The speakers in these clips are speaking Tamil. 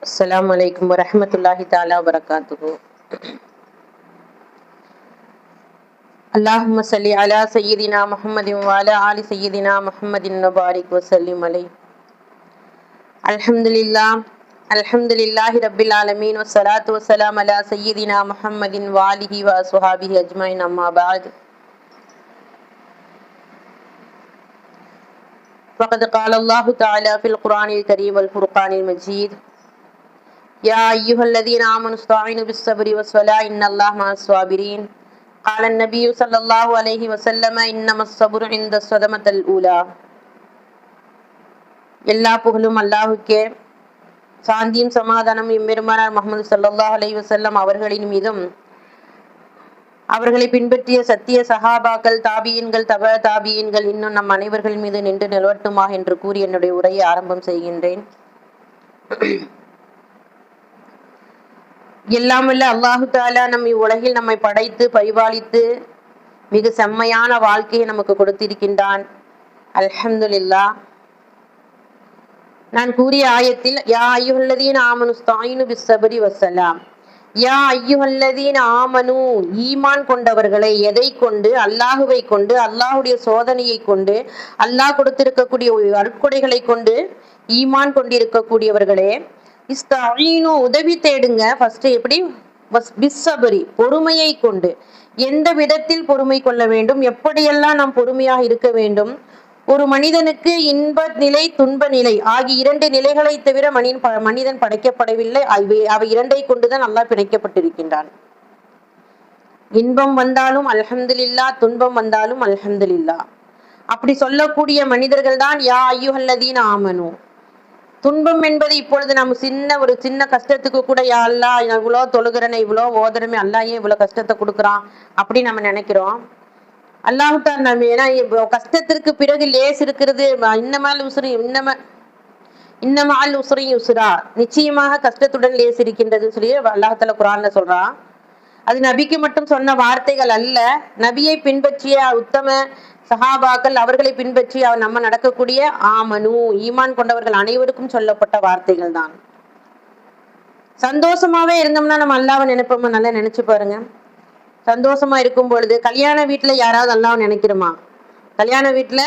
அஸ்ஸலாமு அலைக்கும் வரஹ்மத்துல்லாஹி தஆலா வபரகாத்துஹு. அல்லாஹும்ம ஸல்லி அலா சய்யிதினா முஹம்மதின் வ அலா ஆலி சய்யிதினா முஹம்மதின் வபாரிக் வஸல்லிம் அலைஹி. அல்ஹம்துலில்லாஹி ரப்பில் ஆலமீன் வஸ்ஸலாத்து வஸ்ஸலாம் அலா சய்யிதினா முஹம்மதின் வ ஆலிஹி வ அஸ்ஹாபிஹி அஜ்மஈன், அம்மா பஅத். ஃபகத் क़ால அல்லாஹு தஆலா ஃபில் குர்ஆனில் கரீம் வல் ஃபுர்கானில் மஜீத். யா அய்யுஹல்லதீன ஆமனு இஸ்தஈனு பிஸ்ஸப்ரி வஸ்ஸலாஹ் இன்னல்லாஹ மஅஸ் ஸாபிரீன். قال النبي صلى الله عليه وسلم انما الصبر عند الصدمة الأولى. எல்லா புகழும் அல்லாஹ்வுக்கே, சாந்தியும் சமாதானம் எம்பெருமானார் முஹம்மது ஸல்லல்லாஹு அலைஹி வஸல்லம் அவர்களின் மீதும், அவர்களை பின்பற்றிய சத்திய சஹாபாக்கள், தாபியீன்கள், தப தாபியீன்கள், இன்னும் நம் அனைவர்கள் மீது நின்று நிலவட்டுமாக என்று கூறி என்னுடைய உரையை ஆரம்பம் செய்கின்றேன். எல்லாம் வல்ல அல்லாஹு தஆலா நம் இவ்வுலகில் நம்மை படைத்து பரிபாலித்து மிக செம்மையான வாழ்க்கையை நமக்கு கொடுத்திருக்கின்றான். அல்ஹம்துலில்லாஹ். நான் கூறிய ஆயத்தில் யா அய்யுஹல்லதீன ஆமனு இஸ்தஈனு பிஸ்ஸப்ரி வஸ்ஸலாம், யா அய்யுஹல்லதீன ஆமனு, ஈமான் கொண்டவர்களை, எதை கொண்டு? அல்லாஹுவை கொண்டு, அல்லாஹுடைய சோதனையை கொண்டு, அல்லாஹ் கொடுத்திருக்கக்கூடிய அருட்கொடைகளை கொண்டு ஈமான் கொண்டிருக்கக்கூடியவர்களே, இஸ்தஈனு, உதவி தேடுங்க. ஃபர்ஸ்ட் எப்படி? பிஸ்ஸப்ரி, பொறுமையை கொண்டு. எந்த விதத்தில் பொறுமை கொள்ள வேண்டும், எப்படியெல்லாம் நாம் பொறுமையாக இருக்க வேண்டும்? ஒரு மனிதனுக்கு இன்ப நிலை, துன்ப நிலை ஆகிய இரண்டு நிலைகளை தவிர மனிதன் படைக்கப்படவில்லை. அவை இரண்டை கொண்டுதான் அல்லாஹ் பிணைக்கப்பட்டிருக்கின்றான். இன்பம் வந்தாலும் அல்ஹம்துலில்லாஹ், துன்பம் வந்தாலும் அல்ஹம்துலில்லாஹ். அப்படி சொல்லக்கூடிய மனிதர்கள் தான் யா அய்யுஹல்லதீன ஆமனு. துன்பம் என்பது இப்பொழுது நம்ம ஒரு சின்ன கஷ்டத்துக்கு கூட யா அல்லாஹ், இவ்வளோ தொழுகிறேன்னு, இவ்வளோ ஓதுறமே, அல்லாஹ் ஏன் இவ்வளோ கஷ்டத்தை கொடுக்குறான் அப்படி நம்ம நினைக்கிறோம். அல்லாஹ்தான் நம்ம, ஏன்னா கஷ்டத்திற்கு பிறகு லேஸ் இருக்கிறது. இன்னமால் உஸ்ரி யுஸ்ரா, நிச்சயமாக கஷ்டத்துடன் லேஸ் இருக்கின்றது சொல்லி அல்லாஹ் தஆலா குர்ஆன்ல சொல்றான். அது நபிக்கு மட்டும் சொன்ன வார்த்தைகள் அல்ல. நபியை பின்பற்றிய உத்தம சஹாபாக்கள், அவர்களை பின்பற்றி நம்ம நடக்கக்கூடிய ஆமனு, ஈமான் கொண்டவர்கள் அனைவருக்கும் சொல்லப்பட்ட வார்த்தைகள் தான். சந்தோஷமாவே இருந்தோம்னா நம்ம அல்லாஹ்வை நினைப்போமா? நல்லா நினைச்சு பாருங்க. சந்தோஷமா இருக்கும் பொழுது கல்யாண வீட்டுல யாராவது அல்லாஹ்வை நினைக்கிறோமா? கல்யாண வீட்டுல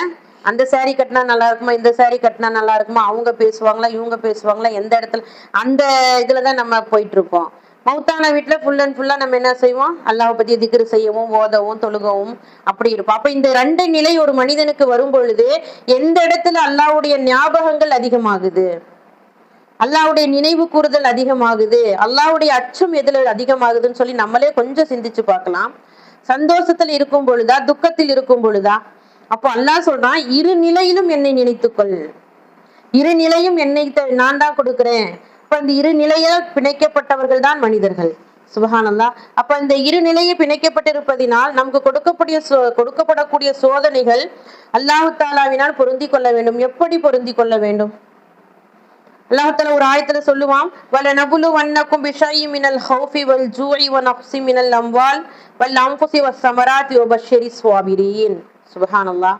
அந்த சாரி கட்டினா நல்லா இருக்குமா, இந்த சாரி கட்டினா நல்லா இருக்குமா, அவங்க பேசுவாங்களா, இவங்க பேசுவாங்களா, எந்த இடத்துல, அந்த இதுலதான் நம்ம போயிட்டு இருப்போம். மௌத்தான வீட்டுல ஃபுல் அண்ட் ஃபுல்லா நம்ம என்ன செய்வோம்? அல்லாஹ்வை பத்தி திக்ர் செய்யவும், ஓதவும், தொழுகவும் அப்படி இருப்போம். அப்ப இந்த ரெண்டு நிலை ஒரு மனிதனுக்கு வரும் பொழுது எந்த இடத்துல அல்லாஹ்வுடைய ஞாபகங்கள் அதிகமாகுது, அல்லாஹ்வுடைய நினைவு கூறுதல் அதிகமாகுது, அல்லாஹ்வுடைய அச்சம் எதுல அதிகமாகுதுன்னு சொல்லி நம்மளே கொஞ்சம் சிந்திச்சு பார்க்கலாம். சந்தோஷத்துல இருக்கும் பொழுதா, துக்கத்தில் இருக்கும் பொழுதா? அப்போ அல்லாஹ் சொல்றான், இரு நிலையிலும் என்னை நினைத்துக்கொள். இரு நிலையும் என்னை நான் தான் கொடுக்கிறேன். அப்ப இந்த இரு நிலையால் பிணைக்கப்பட்டவர்கள் தான் மனிதர்கள். சுப்ஹானல்லாஹ். அப்ப இந்த இரு நிலையை பிணைக்கப்பட்டிருப்பதினால் நமக்கு கொடுக்கப்படக்கூடிய சோதனைகள் அல்லாஹ் தஆலாவினால் பொருந்தி கொள்ள வேண்டும். எப்படி பொருந்தி கொள்ள வேண்டும்? அல்லாஹ் தஆலா ஒரு ஆயத்துல சொல்லுவான், வலனபுலு வன்னக்கும் பிஷைஇம் மினல் ஹௌஃபி வல் ஜூஇ வ நக்ஸி மினல் அம்வால் வல் அன்ஃபுஸி வஸ் ஸமராத்தி வபஷ்ஷிரிஸ் ஸாபிரீன். சுப்ஹானல்லாஹ்.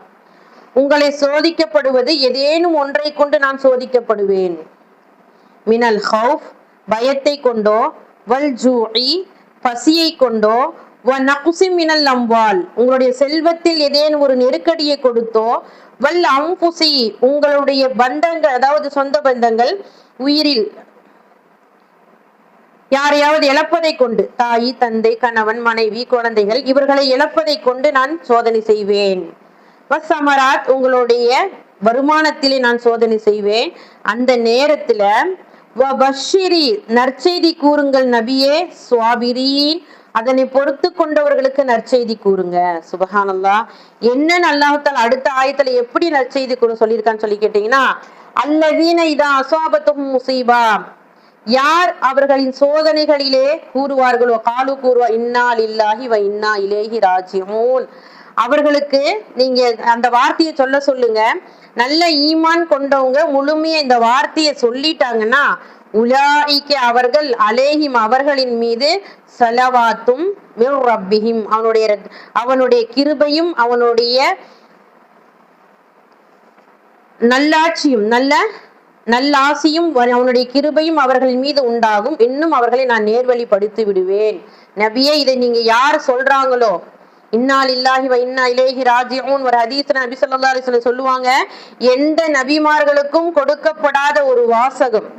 உங்களை சோதிக்கப்படுவது ஏதேனும் ஒன்றை கொண்டு நான் சோதிக்கப்படுவேன். மினல் ஹௌஃப், பயத்தை கொண்டோ, வல் ஜூஇ, பசியை கொண்டோ, வ நக்ஸி மினல் அம்வால், உங்களுடைய செல்வத்தில் ஏதேனும் ஒரு நெருக்கடியை கொடுத்தோ, வல் அன்ஃபுஸி, உங்களுடைய பந்தங்கள், அதாவது சொந்த பந்தங்கள், உயிரில் யாரையாவது இழப்பதை கொண்டு, தாய், தந்தை, கணவன், மனைவி, குழந்தைகள், இவர்களை இழப்பதை கொண்டு நான் சோதனை செய்வேன். வஸ்ஸமராத், உங்களுடைய வருமானத்திலே நான் சோதனை செய்வேன். அந்த நேரத்துல வபஷ்ஷிரி, நற்செய்தி கூறுங்கள் நபியே, ஸாபிரீன், அதனை பொறுத்து கொண்டவர்களுக்கு நற்செய்தி கூறுங்க. சுப்ஹானல்லாஹ். என்னன்னு அல்லாஹ் தஆலா அடுத்த ஆயத்துல எப்படி நற்செய்தி கூற சொல்லியிருக்கான்னு சொல்லி கேட்டீங்கன்னா, அல்லதீன இதா அஸாபத்துஹும் முஸீபா, யார் அவர்களின் சோதனைகளிலே கூறுவார்களோ, கூறுவா இன்னா லில்லாஹி வ இன்னா இலைஹி ராஜிஊன், அவர்களுக்கு நீங்க அந்த வார்த்தையை சொல்லுங்க. நல்ல ஈமான் கொண்டவங்க முழுமையா இந்த வார்த்தையை சொல்லிட்டாங்கன்னா, உலாயிக்க, அவர்கள், அலேஹிம், அவர்களின் மீது, ஸலவாத்தும் மிர் ரப்பிஹிம், அவனுடைய கிருபையும் அவனுடைய நல்லாட்சியும், நல்ல நல்லாசியும் அவனுடைய கிருபையும் அவர்களின் மீது உண்டாகும், இன்னும் அவர்களை நான் நேர்வழிப்படுத்தி விடுவேன். நபியே, இதை நீங்க யார் சொல்றாங்களோ, இன்னா லில்லாஹி வ இன்னா இலைஹி ராஜிஊன் ஒரு ஹதீஸ்ல நபி ஸல்லல்லாஹு அலைஹி வஸல்லம் சொல்லுவாங்க, எந்த நபிமார்களுக்கும் கொடுக்கப்படாத ஒரு வாசகம்,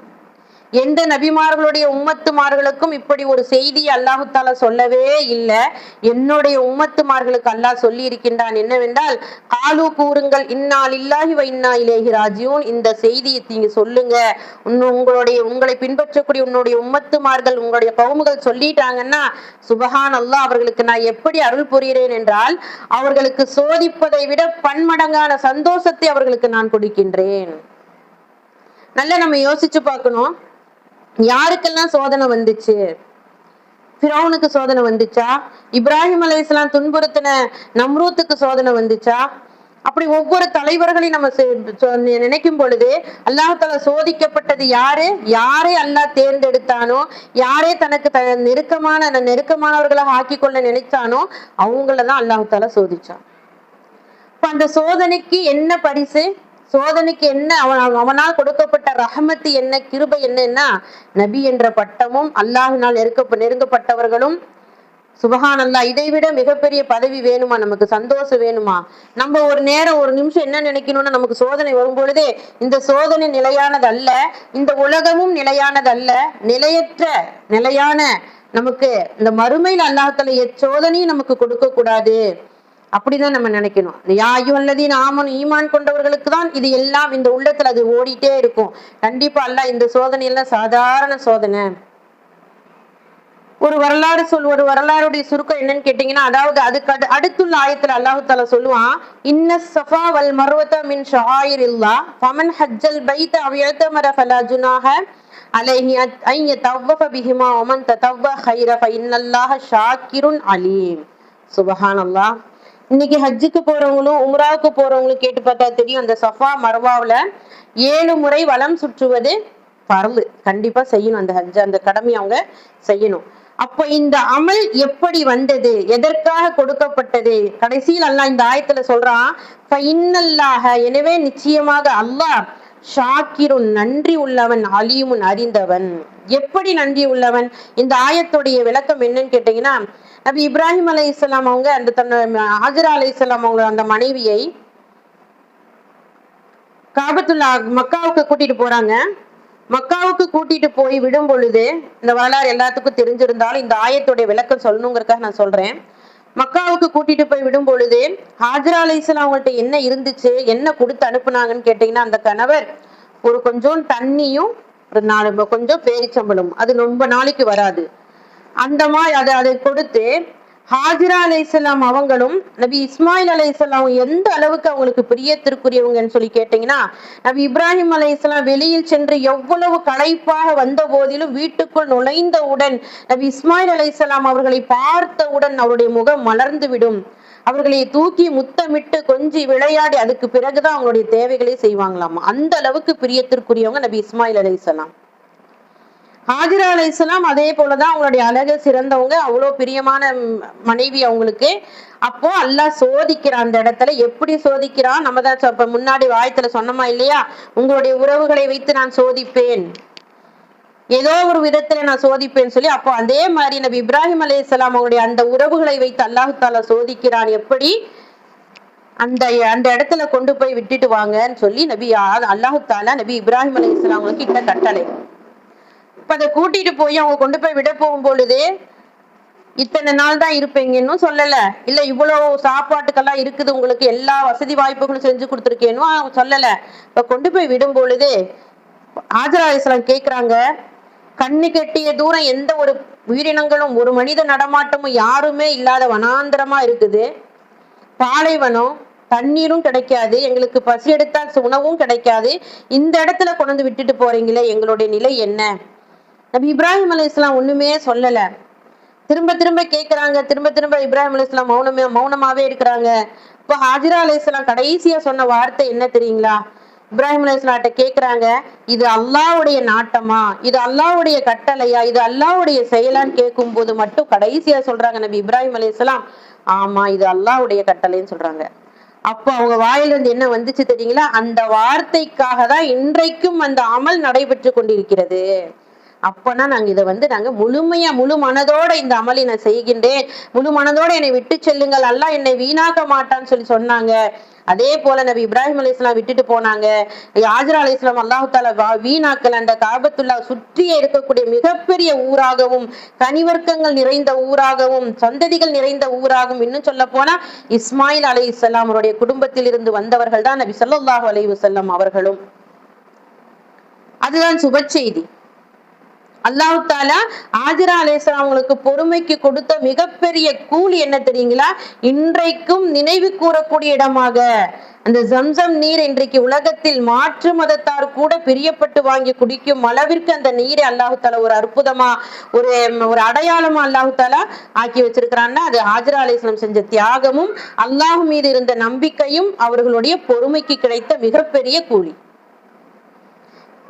எந்த நபிமார்களுடைய உம்மத்துமார்களுக்கும் இப்படி ஒரு செய்தி அல்லாஹு தாலா சொல்லவே இல்லை. என்னுடைய உம்மத்துமார்களுக்கு அல்லாஹ் சொல்லி இருக்கின்றான். என்னவென்றால், காலு கூறுங்கள், இன்னா லில்லாஹி வ இன்னா இலைஹி ராஜிஊன், இந்த செய்தியை நீங்க சொல்லுங்க. உங்களை பின்பற்றக்கூடிய உன்னுடைய உம்மத்துமார்கள், உங்களுடைய கவுமுகள் சொல்லிட்டாங்கன்னா, சுபஹான் அல்லாஹ், அவர்களுக்கு நான் எப்படி அருள் புரிகிறேன் என்றால், அவர்களுக்கு சோதிப்பதை விட பன்மடங்கான சந்தோஷத்தை அவர்களுக்கு நான் கொடுக்கின்றேன். நல்லா நம்ம யோசிச்சு பார்க்கணும். யாருக்கெல்லாம் சோதனை வந்துச்சு? ஃபிரௌனுக்கு சோதனை வந்துச்சா? இப்ராஹிம் அலைஹிஸ்ஸலாம் துன்புறுத்தின நம்ரூத்துக்கு சோதனை வந்துச்சா? அப்படி ஒவ்வொரு தலைவர்களையும் நம்ம நினைக்கும் பொழுது அல்லாஹ் தஆலா சோதிக்கப்பட்டது யாரு? யாரை அல்லாஹ் தேர்ந்தெடுத்தானோ, யாரே தனக்கு நெருக்கமானவர்களாக ஆக்கிக்கொள்ள நினைச்சானோ அவங்களதான் அல்லாஹ் தஆலா சோதிச்சான். இப்ப அந்த சோதனைக்கு என்ன பரிசு? சோதனைக்கு என்ன அவனால் கொடுக்கப்பட்ட ரஹமத்து என்ன, கிருபை என்னன்னா, நபி என்ற பட்டமும் அல்லாஹ்வினால் நெருங்கப்பட்டவர்களும். சுபஹான் அல்லாஹ், இதை விட மிகப்பெரிய பதவி வேணுமா? நமக்கு சந்தோஷம் வேணுமா? நம்ம ஒரு நேரம் ஒரு நிமிஷம் என்ன நினைக்கணும்னா, நமக்கு சோதனை வரும் பொழுதே, இந்த சோதனை நிலையானது அல்ல, இந்த உலகமும் நிலையானது அல்ல, நிலையான நமக்கு இந்த மறுமையில் அல்லாஹ் தஆலா எச்சோதனையும் நமக்கு கொடுக்க கூடாது அப்படிதான் நம்ம நினைக்கணும். யா அய்யுஹல்லதீன ஆமனு, ஈமான் கொண்டவர்களுக்கு தான் இது எல்லாம் இந்த உள்ளத்துல அது ஓடிட்டே இருக்கும். கண்டிப்பா அல்லாஹ் இந்த சோதனை எல்லாம் சாதாரண சோதனை. ஒரு வரலாறுடைய சுருக்கம் என்னன்னு கேட்டீங்கன்னா, அதாவது அதுக்கு அடுத்துள்ள ஆயத்துல அல்லாஹ் தஆலா சொல்லுவான், இன்ன ஸஃபா வல் மர்வத மின் ஷஆயிரில்லாஹ் ஃபமன் ஹஜ்ஜல் பைத அவ் யதமர ஃபலா ஜுனாஹ அலைஹி அன் யதவ்வஃப பிஹிமா வமன் ததவ்வ கைர ஃபஇன்னல்லாஹ ஷாக்கிருன் அலீம். சுப்ஹானல்லாஹ். இன்னைக்கு ஹஜ்ஜுக்கு போறவங்களும் உம்ராவுக்கு போறவங்களும் கேட்டு பார்த்தா தெரியும், அந்த சஃபா மர்வாவுல 7 முறை வலம் சுற்றுவது பர்லு. கண்டிப்பா செய்யணும். அந்த ஹஜ், அந்த கடமை அவங்க செய்யணும். அப்ப இந்த அமல் எப்படி வந்தது, எதற்காக கொடுக்கப்பட்டது? கடைசியில் அல்லாஹ் இந்த ஆயத்துல சொல்றான், எனவே நிச்சயமாக அல்லாஹ் ஷாக்கிருன் நன்றி உள்ளவன், அலீமுன் அறிந்தவன். எப்படி நன்றி உள்ளவன்? இந்த ஆயத்துடைய விளக்கம் என்னன்னு கேட்டீங்கன்னா, நபி இப்ராஹிம் அலைஹிஸ்ஸலாம் அவங்க ஹாஜரா அலைஹிஸ்ஸலாம் அவங்க அந்த மனைவியை காபத்துல்லா மக்காவுக்கு கூட்டிட்டு போறாங்க. மக்காவுக்கு கூட்டிட்டு போய் விடும் பொழுது, இந்த வரலாறு எல்லாத்துக்கும் தெரிஞ்சிருந்தாலும் இந்த ஆயத்துடைய விளக்கம் சொல்லணுங்கிறதுக்காக நான் சொல்றேன். மக்காவுக்கு கூட்டிட்டு போய் விடும் பொழுது ஹாஜரா அலைஹிஸ்ஸலாம் அவங்கள்ட்ட என்ன இருந்துச்சு, என்ன கொடுத்து அனுப்புனாங்கன்னு கேட்டீங்கன்னா, அந்த கணவர் ஒரு கொஞ்சம் தண்ணியும் கொஞ்சம் பேரிச்சம்பளம், அது ரொம்ப நாளைக்கு வராது, அந்த மாதிரி அதை கொடுத்து ஹாஜரா அலைஹிஸ்ஸலாம் அவங்களும் நபி இஸ்மாயில் அலைஹிஸ்ஸலாம் எந்த அளவுக்கு அவங்களுக்கு பிரியத்திற்குரியவங்கன்னு சொல்லி கேட்டீங்கன்னா, நபி இப்ராஹிம் அலைஹிஸ்ஸலாம் வெளியில் சென்று எவ்வளவு களைப்பாக வந்த போதிலும் வீட்டுக்குள் நுழைந்தவுடன் நபி இஸ்மாயில் அலைஹிஸ்ஸலாம் அவர்களை பார்த்தவுடன் அவருடைய முகம் மலர்ந்து விடும். அவர்களை தூக்கி முத்தமிட்டு கொஞ்சி விளையாடி அதுக்கு பிறகுதான் அவங்களுடைய தேவைகளை செய்வாங்களாமா. அந்த அளவுக்கு பிரியத்திற்குரியவங்க நபி இஸ்மாயில் அலைஹிஸ்ஸலாம். ஹாஜரா அலைஹிஸ்ஸலாம் அதே போலதான் அவங்களுடைய அழகு சிறந்தவங்க, அவ்வளவு பிரியமான மனைவி அவங்களுக்கு. அப்போ அல்லாஹ் சோதிக்கிறான். அந்த இடத்துல எப்படி சோதிக்கிறான்? நம்ம தான் இப்ப முன்னாடி வாயத்துல சொன்னோமா இல்லையா, உங்களுடைய உறவுகளை வைத்து நான் சோதிப்பேன், ஏதோ ஒரு விதத்துல நான் சோதிப்பேன்னு சொல்லி. அப்போ அதே மாதிரி நபி இப்ராஹிம் அலைஹிஸ்ஸலாம் அவங்களுடைய அந்த உறவுகளை வைத்து அல்லாஹ் தஆலா சோதிக்கிறான். எப்படி? அந்த இடத்துல கொண்டு போய் விட்டுட்டு வாங்கன்னு சொல்லி அல்லாஹ் தஆலா நபி இப்ராஹிம் அலைஹிஸ்ஸலாம் அவங்களுக்கு கிட்ட கட்டளை. இப்ப அதை கூட்டிட்டு போய் அவங்க கொண்டு போய் விட போகும் பொழுது, இத்தனை நாள் தான் இருப்பீங்கன்னு சொல்லல, இல்ல இவ்வளவு சாப்பாட்டுக்கெல்லாம் இருக்குது, உங்களுக்கு எல்லா வசதி வாய்ப்புகளும் செஞ்சு கொடுத்துருக்கேன்னு சொல்லல. இப்ப கொண்டு போய் விடும் பொழுது ஹாஜரா அலைஹிஸ்ஸலாம் கேக்குறாங்க, கண்ணு கெட்டிய தூரம் எந்த ஒரு உயிரினங்களும் ஒரு மனித நடமாட்டமும் யாருமே இல்லாத வனாந்திரமா இருக்குது, பாலைவனம், தண்ணீரும் கிடைக்காது, எங்களுக்கு பசி எடுத்தால் உணவும் கிடைக்காது, இந்த இடத்துல கொண்டு விட்டுட்டு போறீங்களே, எங்களுடைய நிலை என்ன? நபி இப்ராஹிம் அலைஹிஸ்ஸலாம் ஒண்ணுமே சொல்லல. திரும்ப திரும்ப கேக்குறாங்க, திரும்ப இப்ராஹிம் அலைஹிஸ்ஸலாம் மௌனமாவே இருக்கிறாங்க. இப்ப ஹாஜரா அலைஹிஸ்ஸலாம் கடைசியா சொன்ன வார்த்தை என்ன தெரியுங்களா? இப்ராஹிம் அலைஹிஸ்ஸலாம்ட்ட கேக்குறாங்க, இது அல்லாஹ்வுடைய நாட்டமா, இது அல்லாஹ்வுடைய கட்டளையா, இது அல்லாஹ்வுடைய செயலான்னு கேட்கும் போது மட்டும் கடைசியா சொல்றாங்க நபி இப்ராஹிம் அலைஹிஸ்ஸலாம், ஆமா இது அல்லாஹ்வுடைய கட்டளைன்னு சொல்றாங்க. அப்போ அவங்க வாயிலிருந்து என்ன வந்துச்சு தெரியுங்களா? அந்த வார்த்தைக்காக தான் இன்றைக்கும் அந்த அமல் நடைபெற்று கொண்டிருக்கிறது. அப்பனா நாங்க முழுமையா முழு மனதோட இந்த அமலை நான் செய்கின்றேன், முழு மனதோட என்னை விட்டு செல்லுங்கள், அல்லாஹ் என்னை வீணாக்க மாட்டான்னு சொன்னாங்க. அதே போல நபி இப்ராஹிம் அலைஹிஸ்ஸலாம் விட்டுட்டு போனாங்க. ஹாஜரா அலைஹிஸ்ஸலாம் அல்லாஹ் தஆலா வீணாக்கல். அந்த காபத்துல்லா சுற்றியே இருக்கக்கூடிய மிகப்பெரிய ஊராகவும், கனிவர்க்கங்கள் நிறைந்த ஊராகவும், சந்ததிகள் நிறைந்த ஊராகவும், இன்னும் சொல்ல போனா இஸ்மாயில் அலைஹிஸ்ஸலாம் அவருடைய குடும்பத்தில் இருந்து வந்தவர்கள் தான் நபி ஸல்லல்லாஹு அலைஹி வஸல்லம் அவர்களும். அதுதான் சுப செய்தி. அல்லாஹ் தஆலா ஹாஜரா அலைஹிஸ்ஸலாம் அவங்களுக்கு பொறுமைக்கு கொடுத்த மிகப்பெரிய கூலி என்ன தெரியுங்களா? இன்றைக்கும் நினைவு கூறக்கூடிய இடமாக அந்த ஜம்சம் நீர் இன்றைக்கு உலகத்தில் மாற்று மதத்தார் கூட பிரியப்பட்டு வாங்கி குடிக்கும் அளவிற்கு அந்த நீரை அல்லாஹ் தஆலா ஒரு அற்புதமா ஒரு அடையாளமா அல்லாஹ் தஆலா ஆக்கி வச்சிருக்கிறான்னா அது ஹாஜரா அலைஹிஸ்ஸலாம் செஞ்ச தியாகமும் அல்லாஹ் மீது இருந்த நம்பிக்கையும் அவர்களுடைய பொறுமைக்கு கிடைத்த மிகப்பெரிய கூலி.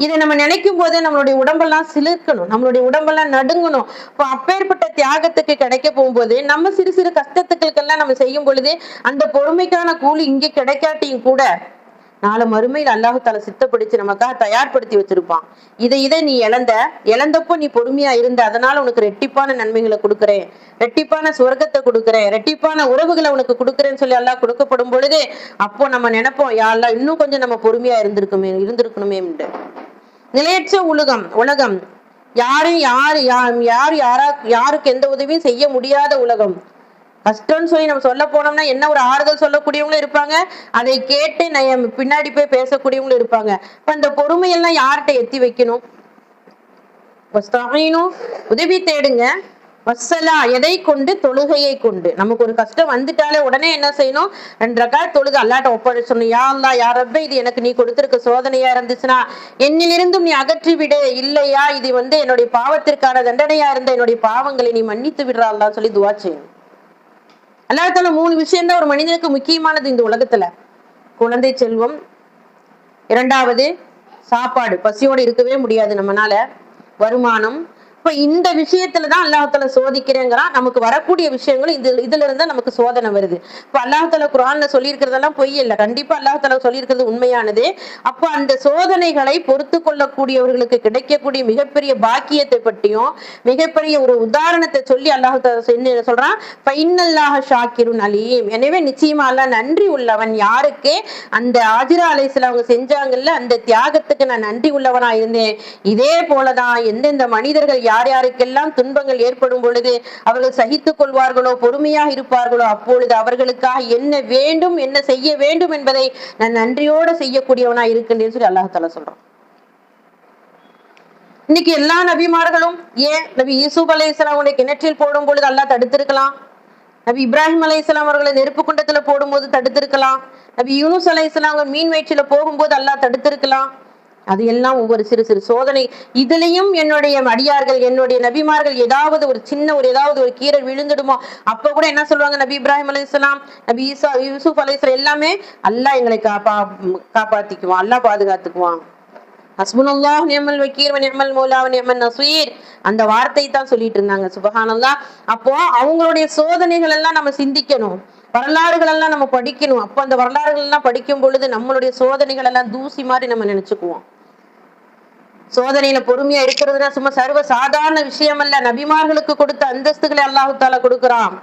இதை நம்ம நினைக்கும் போதே நம்மளுடைய உடம்பெல்லாம் சிலிர்க்கணும், நம்மளுடைய உடம்பெல்லாம் நடுங்கணும். இப்போ அப்பேற்பட்ட தியாகத்துக்கு கிடைக்க போகும்போது நம்ம சிறு சிறு கஷ்டத்துக்களுக்கெல்லாம் நம்ம செய்யும் பொழுது அந்த பொறுமைக்கான கூலி இங்கே கிடைக்காட்டியும் கூட நாளை மறுமையில் அல்லாஹ் தஆலா சித்தப்படுத்தி நமக்காக தயார்படுத்தி வச்சிருப்பான். இதை நீ இழந்தப்போ நீ பொறுமையா இருந்த, அதனால உனக்கு ரெட்டிப்பான நன்மைகளை கொடுக்குறேன், ரெட்டிப்பான சுவர்க்கத்தை கொடுக்குறேன், ரெட்டிப்பான உறவுகளை உனக்கு கொடுக்குறேன்னு சொல்லி அல்லாஹ் கொடுக்கப்படும் பொழுது அப்போ நம்ம நினைப்போம், யா அல்லாஹ் இன்னும் கொஞ்சம் நம்ம பொறுமையா இருந்திருக்கணுமே. நிலையற்ற உலகம் யாருக்கு எந்த உதவியும் செய்ய முடியாத உலகம். கஷ்டம்னு சொல்லி நம்ம சொல்ல போனோம்னா என்ன ஒரு ஆறுதல் சொல்லக்கூடியவங்களும் இருப்பாங்க, அதை கேட்டு பின்னாடி போய் பேசக்கூடியவங்களும் இருப்பாங்க. இப்ப அந்த பொறுமையெல்லாம் யார்கிட்ட எத்தி வைக்கணும்? உதவி தேடுங்க. வஸ்ஸலா எதை கொண்டு? தொழுகையை கொண்டு. நமக்கு ஒரு கஷ்டம் வந்துட்டாலே உடனே என்ன செய்யணும்? 2 ரக்காத் தொழுகை அல்லாஹ்ட்ட ஒப்படைச்சணும். யா அல்லாஹ், யா ரப்பே, இது எனக்கு நீ கொடுத்திருக்க சோதனையா இருந்துச்சுன்னா என்னிலிருந்தும் நீ அகற்றி விடு. இல்லையா இது என்னுடைய பாவத்திற்கான தண்டனையா இருந்த என்னுடைய பாவங்களை நீ மன்னித்து விடுறா அல்லாஹ் சொல்லி துவா செய்யணும். அல்லாஹ் தஆலா 3 விஷயம் தான் ஒரு மனிதனுக்கு முக்கியமானது இந்த உலகத்துல. குழந்தை செல்வம், 2வது சாப்பாடு, பசியோடு இருக்கவே முடியாது நம்மனால, வருமானம். இப்ப இந்த விஷயத்துலதான் அல்லாஹ் தஆலா சோதிக்கிறேங்கிறான். நமக்கு வரக்கூடிய விஷயங்களும் இதுல இருந்தா நமக்கு சோதனை வருது. இப்ப அல்லாஹ் தஆலா குர்ஆன்ல சொல்லி இருக்கிறதெல்லாம் பொய் இல்ல, கண்டிப்பா அல்லாஹ் தஆலா சொல்லி இருக்கிறது உண்மையானது. அப்ப அந்த சோதனைகளை பொறுத்து கொள்ளக்கூடியவர்களுக்கு கிடைக்கக்கூடிய மிகப்பெரிய பாக்கியத்தை பற்றியும் மிகப்பெரிய ஒரு உதாரணத்தை சொல்லி அல்லாஹ் தஆலா என்ன சொல்றான்? ஃபைன்னல்லாஹ ஷாக்கிருன் அலீம். எனவே நிச்சயமா அல்லாஹ் நன்றி உள்ளவன். யாருக்கு? அந்த ஹாஜரா அலைஹிஸ்ஸலாம் அவங்க செஞ்சாங்கல்ல அந்த தியாகத்துக்கு நான் நன்றி உள்ளவனா இருந்தேன். இதே போலதான் எந்தெந்த மனிதர்கள் யார் யாருக்கெல்லாம் துன்பங்கள் ஏற்படும் பொழுது அவர்கள் சகித்துக் கொள்வார்களோ, பொறுமையாக இருப்பார்களோ, அப்பொழுது அவர்களுக்காக என்ன வேண்டும், என்ன செய்ய வேண்டும் என்பதை நான் நன்றியோட செய்யக்கூடியவனா இருக்கின்றேன்னு சொல்லி அல்லாஹ் தஆலா சொல்றான். இன்னைக்கு எல்லா நபிமார்களும் ஏன் நபி யூசுப் அலைஹிஸ்ஸலாம் அவங்களை கிணற்றில் போடும் பொழுது அல்லாஹ் தடுத்திருக்கலாம், நபி இப்ராஹிம் அலைஹிஸ்ஸலாம் அவர்களை நெருப்பு குண்டத்துல போடும்போது தடுத்திருக்கலாம், நபி யூனுஸ் அலைஹிஸ்ஸலாம் அவங்க மீன் வயிற்றில போகும்போது அல்லாஹ் தடுத்திருக்கலாம். அது எல்லாம் ஒவ்வொரு சிறு சிறு சோதனை. இதுலயும் என்னுடைய அடியார்கள், என்னுடைய நபிமார்கள் ஏதாவது ஒரு கீரல் விழுந்துடுமோ அப்ப கூட என்ன சொல்லுவாங்க? நபி இப்ராஹிம் அலைஹிஸ்ஸலாம், நபி யூசுப் அலைஹிஸ்ஸலாம் எல்லாமே அல்லாஹ் எங்களை காப்பாத்திக்குவான், அல்லாஹ் பாதுகாத்துக்குவான். ஹஸ்புனல்லாஹ் நிஅமல் வக்கீல் வ நிஅமல் மௌலா வ நிஅமன் நஸீர் அந்த வார்த்தை தான் சொல்லிட்டு இருந்தாங்க. சுப்ஹானல்லாஹ். அப்போ அவங்களுடைய சோதனைகள் எல்லாம் நம்ம சிந்திக்கணும், வரலாறுகள் எல்லாம் நம்ம படிக்கணும். அப்போ அந்த வரலாறுகள் எல்லாம் படிக்கும் பொழுது நம்மளுடைய சோதனைகள் எல்லாம் தூசி மாதிரி நம்ம நினைச்சுக்குவோம். சோதனையில பொறுமையா இருக்கிறதுனா சும்மா சர்வ சாதாரண விஷயம் அல்ல. நபிமார்களுக்கு கொடுத்த அந்தஸ்துகளை அல்லாஹ் தஆலா கொடுக்கிறான்.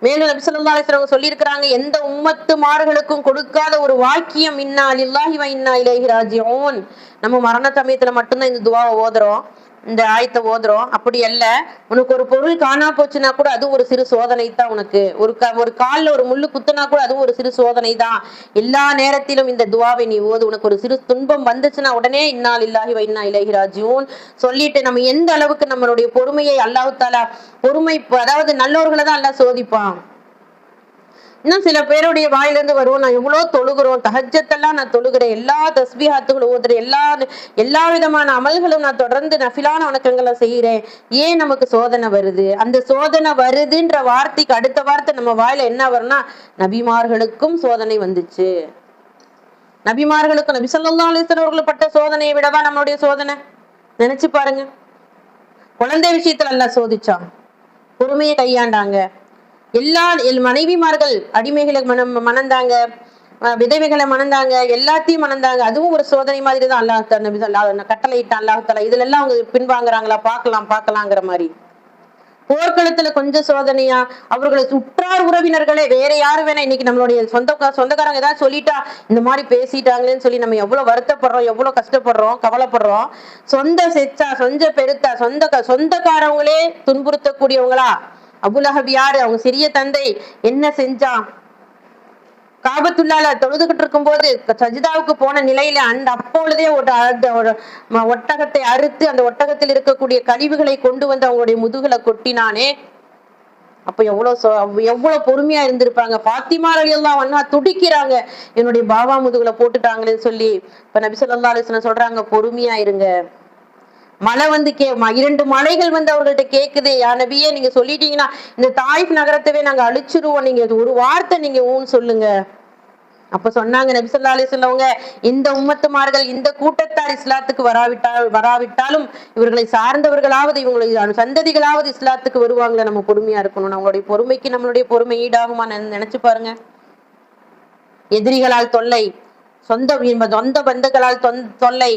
மேலும் நபி ஸல்லல்லாஹு அலைஹி வஸல்லம் சொல்லி இருக்கிறாங்க, எந்த உம்மத்துமார்களுக்கும் கொடுக்காத ஒரு வாக்கியம், இன்னா லில்லாஹி வ இன்னா இலைஹி ராஜிஊன். நம்ம மரண சமயத்துல மட்டும்தான் இந்த துஆவை ஓதுறோம், இந்த ஆயத்தை ஓதுறோம். அப்படி அல்ல, உனக்கு ஒரு பொருள் காணா போச்சுன்னா கூட அது ஒரு சிறு சோதனை தான். உனக்கு ஒரு கால்ல ஒரு முள்ளு குத்துனா கூட அது ஒரு சிறு சோதனை தான். எல்லா நேரத்திலும் இந்த துஆவை நீ ஓது. உனக்கு ஒரு சிறு துன்பம் வந்துச்சுன்னா உடனே இன்னா லில்லாஹி வ இன்னா இலைஹி ராஜிஊன் சொல்லிட்டு நம்ம எந்த அளவுக்கு நம்மளுடைய பொறுமையை அல்லாஹ் தஆலா அதாவது நல்லோர்களை தான் அல்லாஹ் சோதிப்பான். இன்னும் சில பேருடைய வாயிலிருந்து வரும், நான் எவ்வளவு தொழுகிறோம், தஹஜ்ஜத்தெல்லாம் நான் தொழுகிறேன், எல்லா தஸ்பீஹாத்துகளும் ஓதுறேன், எல்லா விதமான அமல்களும் நான் தொடர்ந்து நஃபிலான வணக்கங்களை செய்யறேன், ஏன் நமக்கு சோதனை வருது? அந்த சோதனை வருதுன்ற வார்த்தைக்கு அடுத்த வார்த்தை நம்ம வாயில என்ன வரும்னா, நபிமார்களுக்கும் சோதனை வந்துச்சு. நபிமார்களுக்கும், நபி ஸல்லல்லாஹு அலைஹி வஸல்லம் அவர்கள் பட்ட சோதனையை விடவா நம்மளுடைய சோதனை? நினைச்சு பாருங்க. குழந்தை விஷயத்துல அல்லாஹ் சோதிச்சான், பொறுமையை கையாண்டாங்க. எல்லா மனைவிமார்கள் அடிமைகளை மணந்தாங்க, விதவைகளை மணந்தாங்க, எல்லாத்தையும் மணந்தாங்க. அதுவும் ஒரு சோதனை மாதிரி தான் அல்லாஹ் கட்டளையிட்டான் அல்லாஹ் தஆலா. இதுல எல்லாம் அவங்க பின்வாங்குறாங்களா, பார்க்கலாங்கிற மாதிரி. போர்க்களத்துல கொஞ்சம் சோதனையா, அவர்களுக்கு உற்றார் உறவினர்களே வேற யாரு வேணா, இன்னைக்கு நம்மளுடைய சொந்தக்காரங்க ஏதாவது சொல்லிட்டா இந்த மாதிரி பேசிட்டாங்களேன்னு சொல்லி நம்ம எவ்வளவு வருத்தப்படுறோம், எவ்வளவு கஷ்டப்படுறோம், கவலைப்படுறோம். சொந்த செச்சா, சொந்த பெருத்தா, சொந்தக்காரவங்களே துன்புறுத்தக்கூடியவங்களா. அபூலஹப் யாரு? அவங்க சிறிய தந்தை என்ன செஞ்சான்? காபத்துள்ளால தொழுதுகிட்டு இருக்கும் போது சஜிதாவுக்கு போன நிலையில அப்பொழுதே ஒரு ஒட்டகத்தை அறுத்து அந்த ஒட்டகத்தில் இருக்கக்கூடிய கழிவுகளை கொண்டு வந்து அவங்களுடைய முதுகுல கொட்டினானே. அப்ப எவ்வளவு பொறுமையா இருந்திருப்பாங்க. பாத்திமா ரலியல்லாஹு அன்ஹா துடிக்கிறாங்க, என்னுடைய பாபா முதுகுல போட்டுட்டாங்களேன்னு சொல்லி. இப்ப நபி ஸல்லல்லாஹு அலைஹி வஸல்லம் சொல்றாங்க, பொறுமையா இருங்க. மழை வந்து 2 மலைகள் வந்து அவர்கள்ட்ட கேக்குது, யா நபியே நீங்க சொல்லிட்டீங்கன்னா இந்த தாயிஃப் நகரத்தவே நாங்க அழிச்சிருவோம், நீங்க ஒரு வார்த்தை நீங்க ஊன்னு சொல்லுங்க. அப்ப சொன்னாங்க நபி ஸல்லல்லாஹு அலைஹி வஸல்லம், இந்த உம்மத்துமார்கள், இந்த கூட்டத்தார் இஸ்லாத்துக்கு வராவிட்டாலும் இவர்களை சார்ந்தவர்களாவது, இவங்களுடைய சந்ததிகளாவது இஸ்லாத்துக்கு வருவாங்களே. நம்ம பொறுமையா இருக்கணும். நம்மளுடைய பொறுமைக்கு நம்மளுடைய பொறுமை ஈடாகுமா நினைச்சு பாருங்க. எதிரிகளால் தொல்லை, சொந்த பந்துகளால் தொல்லை,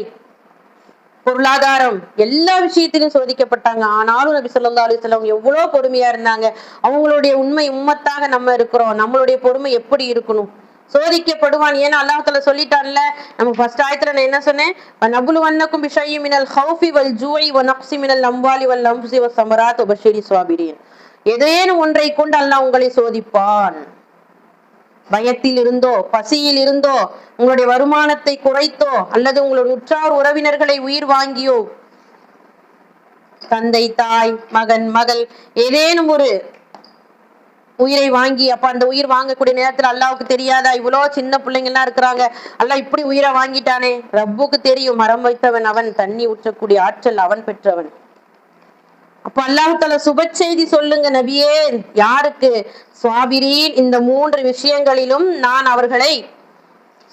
பொருளாதாரம், எல்லா விஷயத்திலும் சோதிக்கப்பட்டாங்க. ஆனாலும் நபி ஸல்லல்லாஹு அலைஹி வஸல்லம் எவ்வளவு பொறுமையா இருந்தாங்க. அவங்களுடைய உண்மை உம்மத்தாக நம்ம இருக்கிறோம். நம்மளுடைய பொறுமை எப்படி இருக்கணும்? சோதிக்கப்படுவான். ஏன்னா அல்லாஹ் தஆலா சொல்லிட்டான்ல. நம்ம ஃபர்ஸ்ட் ஆயத்துல நான் என்ன சொன்னேன்? வநப்லுவன்னக்கும் பிஷைஇன் மினல் ஹௌஃபி வல் ஜூஇ வ நக்ஸி மினல் அம்வாலி வல் அன்ஃபுஸி வஸ் ஸமராத் வபஷிரி ஸாபிரீன். ஏதேனும் ஒன்றை கொண்டு அல்லாஹ் உங்களை சோதிப்பான். பயத்தில் இருந்தோ, பசியில் இருந்தோ, உங்களுடைய வருமானத்தை குறைத்தோ, அல்லது உங்களுடைய உற்றார் உறவினர்களை உயிர் வாங்கியோ, தந்தை, தாய், மகன், மகள், ஏதேனும் ஒரு உயிரை வாங்கி, அப்ப அந்த உயிர் வாங்கக்கூடிய நேரத்துல அல்லாஹ்வுக்கு தெரியாதா? இவ்வளவு சின்ன பிள்ளைங்க எல்லாம் இருக்கிறாங்க, அல்லாஹ் இப்படி உயிரை வாங்கிட்டானே. ரப்புக்கு தெரியும். மரம் வைத்தவன் அவன், தண்ணி ஊற்றக்கூடிய ஆற்றல் அவன் பெற்றவன். அப்ப அல்லாஹ் தஆலா சுப செய்தி சொல்லுங்க நபியே. யாருக்கு? ஸாபிரீன். இந்த 3 விஷயங்களிலும் நான் அவர்களை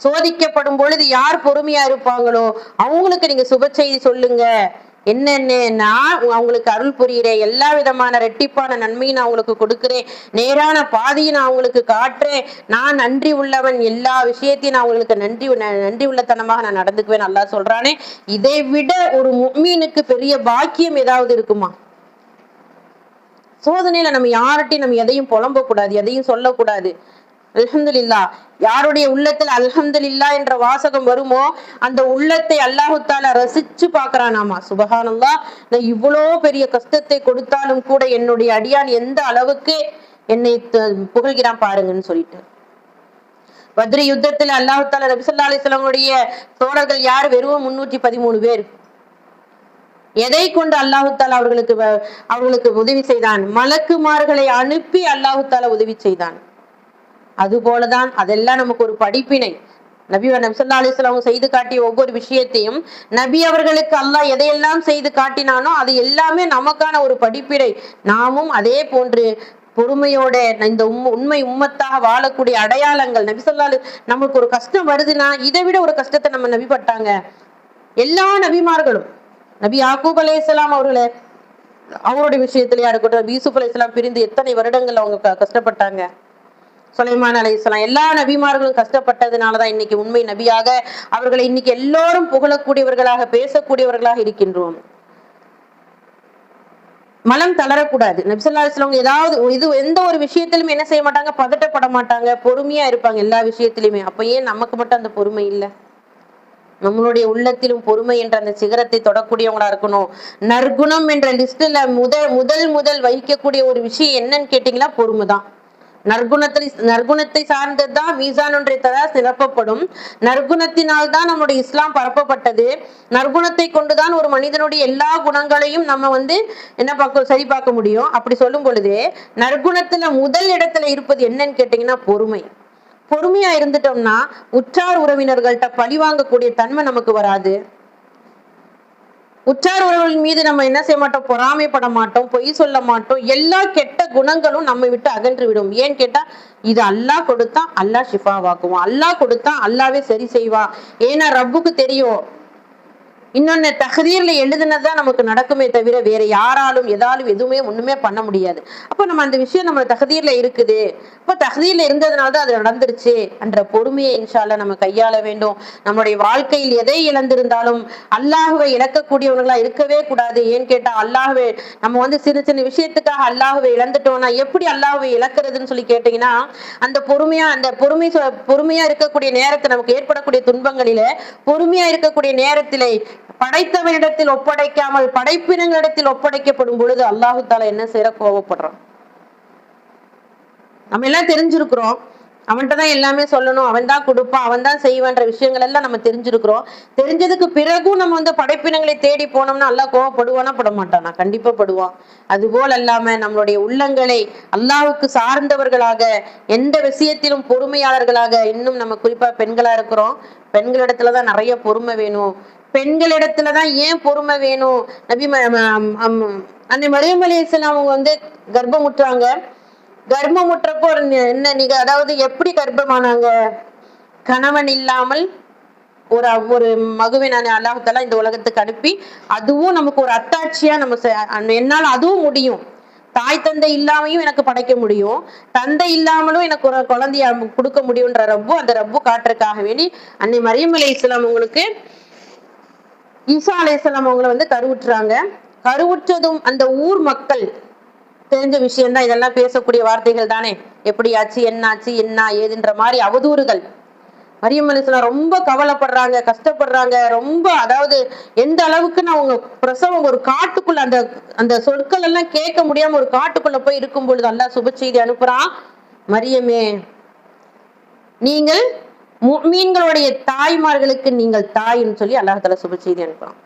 சோதிக்கப்படும் பொழுது யார் பொறுமையா இருப்பாங்களோ அவங்களுக்கு நீங்க சுப செய்தி சொல்லுங்க. என்னென்ன? நான் அவங்களுக்கு அருள் புரிகிறேன், எல்லா விதமான ரெட்டிப்பான நன்மையை நான் அவங்களுக்கு கொடுக்கிறேன், நேரான பாதையை நான் அவங்களுக்கு காட்டுறேன், நான் நன்றி உள்ளவன், எல்லா விஷயத்தையும் நான் அவங்களுக்கு நன்றி உள்ளத்தனமாக நான் நடந்துக்குவேன் அல்லாஹ் சொல்றானே. இதை விட ஒரு முஃமினுக்கு பெரிய பாக்கியம் ஏதாவது இருக்குமா? சோதனையில நம்ம யார்கிட்டையும் நம்ம எதையும் புலம்ப கூடாது, எதையும் சொல்லக்கூடாது. அல்ஹம்துலில்லாஹ். யாருடைய உள்ளத்தில் அல்ஹம்துலில்லாஹ் என்ற வாசகம் வருமோ அந்த உள்ளத்தை அல்லாஹு தஆலா ரசிச்சு பார்க்கறானாமா. சுபஹானல்லாஹ். நான் இவ்வளோ பெரிய கஷ்டத்தை கொடுத்தாலும் கூட என்னுடைய அடியான் எந்த அளவுக்கு என்னை புகழ்கிறான் பாருங்கன்னு சொல்லிட்டு. பத்ரி யுத்தத்துல அல்லாஹு தஆலா நபி ஸல்லல்லாஹு அலைஹி வஸல்லம் தோழர்கள் யார்? வெறும் 313 பேர். எதை கொண்டு அல்லாஹு தஆலா அவர்களுக்கு உதவி செய்தான்? மலக்குமார்களை அனுப்பி அல்லாஹு தஆலா உதவி செய்தான். அது போலதான் அதெல்லாம் நமக்கு ஒரு படிப்பினை. நபி ஸல்லல்லாஹு அலைஹி வஸல்லம் செய்து காட்டிய ஒவ்வொரு விஷயத்தையும் நபி அவர்களுக்கு அல்லாஹ் எதையெல்லாம் செய்து காட்டினானோ அது எல்லாமே நமக்கான ஒரு படிப்பினை. நாமும் அதே போன்று பொறுமையோட இந்த உண்மை உம்மத்தாக வாழக்கூடிய அடையாளங்கள். நபி ஸல்லல்லாஹு அலைஹி வஸல்லம் நமக்கு ஒரு கஷ்டம் வருதுன்னா இதை விட ஒரு கஷ்டத்தை நம்ம நபி பட்டாங்க. எல்லா நபிமார்களும், நபி யாக்கூப் அலைஹிஸ்ஸலாம் அவருடைய விஷயத்திலேயா இருக்கட்டும், யூசுப் அலைஹிஸ்ஸலாம் பிரிந்து எத்தனை வருடங்கள் அவங்க கஷ்டப்பட்டாங்க. சுலைமான் அலைஹிஸ்ஸலாம், எல்லா நபிமார்களும் கஷ்டப்பட்டதுனாலதான் இன்னைக்கு உண்மை நபியாக அவர்களை இன்னைக்கு எல்லோரும் புகழக்கூடியவர்களாக, பேசக்கூடியவர்களாக இருக்கின்றோம். மனம் தளரக்கூடாது. நபி ஸல்லல்லாஹு அலைஹி வஸல்லம் ஏதாவது எந்த ஒரு விஷயத்திலும் என்ன செய்ய மாட்டாங்க? பதட்டப்பட மாட்டாங்க, பொறுமையா இருப்பாங்க எல்லா விஷயத்திலுமே. அப்ப ஏன் நமக்கு மட்டும் அந்த பொறுமை இல்லை? நம்மளுடைய உள்ளத்திலும் பொறுமை என்ற அந்த சிகரத்தை தொடக்கூடியவங்களா இருக்கணும். நற்குணம் என்ற லிஸ்ட்ல முதல் வகிக்கக்கூடிய ஒரு விஷயம் என்னன்னு கேட்டீங்களா? பொறுமைதான். நற்குணத்தை சார்ந்ததுதான் மீசான் ஒன்றை தராஸ் நிரப்பப்படும். நற்குணத்தினால் தான் நம்முடைய இஸ்லாம் பரப்பப்பட்டது. நற்குணத்தை கொண்டுதான் ஒரு மனிதனுடைய எல்லா குணங்களையும் நம்ம சரி பார்க்க முடியும். அப்படி சொல்லும் பொழுது நற்குணத்துல முதல் இடத்துல இருப்பது என்னன்னு கேட்டீங்கன்னா பொறுமை. பொறுமையா இருந்துட்டோம்னா உற்றார் உறவினர்கள்ட்ட பழி வாங்கக்கூடிய தன்மை நமக்கு வராது. உற்றார் உறவுகள் மீது நம்ம என்ன செய்ய மாட்டோம்? பொறாமைப்பட மாட்டோம், பொய் சொல்ல மாட்டோம். எல்லா கெட்ட குணங்களும் நம்ம விட்டு அகன்று விடும். ஏன்னு கேட்டா இது அல்லாஹ் கொடுத்தா அல்லாஹ் ஷிஃபாவாக்குவான், அல்லாஹ் கொடுத்தா அல்லாவே சரி செய்வான். ஏன்னா ரப்புக்கு தெரியும் இன்னொன்னு தஹ்தீர்ல எழுதுனதுதான் நமக்கு நடக்குமே தவிர வேற யாராலும் எதாலும் எதுவுமே ஒண்ணுமே பண்ண முடியாது. அப்ப நம்ம அந்த விஷயம் நம்ம தஹ்தீர்ல இருக்குது, இப்ப தஹ்தீர்ல இருந்ததுனாலதான் அது நடந்துருச்சு என்ற பொறுமையை இன்ஷா அல்லாஹ் நம்ம கையாள வேண்டும். நம்முடைய வாழ்க்கையில் எதை இழந்திருந்தாலும் அல்லாஹுவை இழக்கக்கூடியவர்களா இருக்கவே கூடாது. ஏன்னு கேட்டா அல்லாஹுவை நம்ம சின்ன சின்ன விஷயத்துக்காக அல்லாஹுவை இழந்துட்டோம்னா எப்படி அல்லாஹுவை இழக்கிறதுன்னு சொல்லி கேட்டீங்கன்னா, அந்த பொறுமையா இருக்கக்கூடிய நேரத்தை நமக்கு ஏற்படக்கூடிய துன்பங்களில பொறுமையா இருக்கக்கூடிய நேரத்திலே படைத்தவனிடத்தில் ஒப்படைக்காமல் படைப்பினங்களிடத்தில் ஒப்படைக்கப்படும் பொழுது அல்லாஹு தாலா என்ன செய்யற கோபப்படுறான். நம்ம எல்லாம் தெரிஞ்சிருக்கிறோம், அவன்கிட்ட தான் எல்லாமே சொல்லணும், அவன் தான் கொடுப்பான், அவன் தான் செய்வான்ற விஷயங்கள் எல்லாம் நம்ம தெரிஞ்சிருக்கிறோம். தெரிஞ்சதுக்கு பிறகும் நம்ம படைப்பினங்களை தேடி போனோம்னா அல்லாஹ் கோவப்படுவானா பட மாட்டானா? கண்டிப்பா படுவான். அதுபோல் அல்லாம நம்மளுடைய உள்ளங்களை அல்லாஹ்வுக்கு சார்ந்தவர்களாக எந்த விஷயத்திலும் பொறுமையாளர்களாக, இன்னும் நம்ம குறிப்பா பெண்களா இருக்கிறோம், பெண்களிடத்துலதான் நிறைய பொறுமை வேணும். பெண்களிடத்துலதான் ஏன் பொறுமை வேணும்? நபி அன்னை மரியம் அலைஹிஸ்ஸலாம் அவங்க கர்ப்பமுற்றாங்க. கர்ப்பமுற்றப்போ என்ன அதாவது எப்படி கர்ப்பமானாங்க? கணவன் இல்லாமல் ஒரு மகுவை அல்லாஹ் தஆலா இந்த உலகத்துக்கு அனுப்பி, அதுவும் நமக்கு ஒரு அத்தாட்சியா என்னால அதுவும் முடியும். தாய் தந்தை இல்லாமையும் எனக்கு படைக்க முடியும், தந்தை இல்லாமலும் எனக்கு ஒரு குழந்தைய கொடுக்க முடியும்ன்ற அந்த ரப்பு காட்டுறதுக்காக வேண்டி அன்னை மரியம் அலைஹிஸ்ஸலாம் உங்களுக்கு ஈசா அலைஹிஸ்ஸலாம் அவங்களை கருவுற்றுறாங்க. கருவுற்றதும் அந்த ஊர் மக்கள் தெரிஞ்ச விஷயம்தான், இதெல்லாம் பேசக்கூடிய வார்த்தைகள் தானே, எப்படி ஆச்சு, என்னாச்சு, என்ன ஏதுன்ற மாதிரி அவதூறுகள். மரியம் அலைஹிஸ்ஸலாம் ரொம்ப கவலைப்படுறாங்க, கஷ்டப்படுறாங்க. ரொம்ப அதாவது எந்த அளவுக்குன்னு அவங்க பிரசவம் ஒரு காட்டுக்குள்ள அந்த சொற்கள் எல்லாம் கேட்க முடியாம ஒரு காட்டுக்குள்ள போய் இருக்கும் பொழுது அல்லாஹ் சுப செய்தி அனுப்புறான், மரியமே நீங்கள் முஃமின்களுடைய தாய்மார்களுக்கு நீங்கள் தாயின்னு சொல்லி அல்லாஹ் தஆலா சுப செய்தி அனுப்புறான்.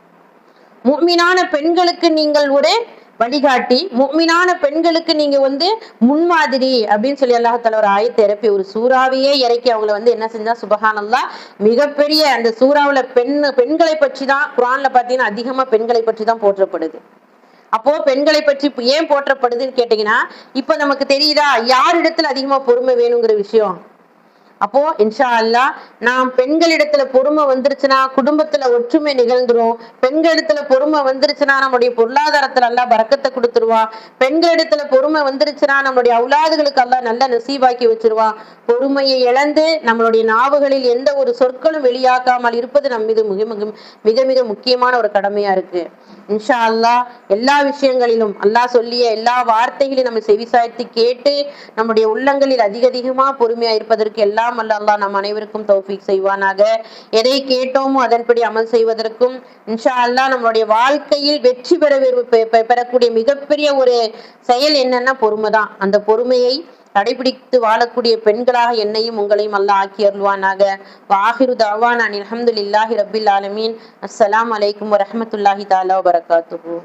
முஃமினான பெண்களுக்கு நீங்கள் ஒரு வழிகாட்டி, முஃமினான பெண்களுக்கு நீங்க முன்மாதிரி அப்படின்னு சொல்லி அல்லாஹ் தஆலா ஒரு ஆயத்தை இறப்பி ஒரு சூறாவையே இறக்கி அவங்களை என்ன செஞ்சா சுபஹானல்லாஹ். மிகப்பெரிய அந்த சூறாவுல பெண்களை பற்றி தான் குர்ஆன்ல பாத்தீங்கன்னா அதிகமா பெண்களை பற்றி தான் போற்றப்படுது. அப்போ பெண்களை பற்றி ஏன் போற்றப்படுதுன்னு கேட்டீங்கன்னா, இப்ப நமக்கு தெரியுதா யாரிடத்துல அதிகமா பொறுமை வேணுங்கிற விஷயம். அப்போ இன்ஷா அல்லாஹ் நாம் பெண்களிடத்துல பொறுமை வந்துருச்சுன்னா குடும்பத்துல ஒற்றுமை நிகழ்ந்துரும். பெண்களிடத்துல பொறுமை வந்துருச்சுன்னா நம்முடைய பொருளாதாரத்துல அல்லாஹ் பரக்கத்தை கொடுத்துருவான். பெண்களிடத்துல பொறுமை வந்துருச்சுன்னா நம்மளுடைய அவுலாதுகளுக்கு அல்லாஹ் நல்ல நசீபாக்கி வச்சிருவான். பொறுமையை இழந்து நம்மளுடைய நாவுகளில் எந்த ஒரு சொற்களும் வெளியாக்காமல் இருப்பது நம் மீது மிக மிக முக்கியமான ஒரு கடமையா இருக்கு. இன்ஷா அல்லாஹ் எல்லா விஷயங்களிலும் அல்லாஹ் சொல்லிய எல்லா வார்த்தைகளையும் நம்ம செவிசாய்த்து கேட்டு நம்முடைய உள்ளங்களில் அதிகமா பொறுமையா இருப்பதற்கு எல்லாம் அல்லாஹ் நம் அனைவருக்கும் தௌஃபீக் செய்வானாக. எதை கேட்டோமோ அதன்படி அமல் செய்வதற்கும் இன்ஷா அல்லாஹ் நம்மளுடைய வாழ்க்கையில் வெற்றி பெறக்கூடிய மிகப்பெரிய ஒரு செயல் என்னன்னா பொறுமை தான். அந்த பொறுமையை கடைபிடித்து வாழக்கூடிய பெண்களாக என்னையும் உங்களையும் அல்லாஹ் ஆக்கி அருள்வானாக. வாஹிரு தஅவானா அல்ஹம்துலில்லாஹி ரப்பில் ஆலமீன். அஸ்ஸலாமு அலைக்கும் வரஹ்மத்துல்லாஹி தஆலா வபரகாத்துஹு.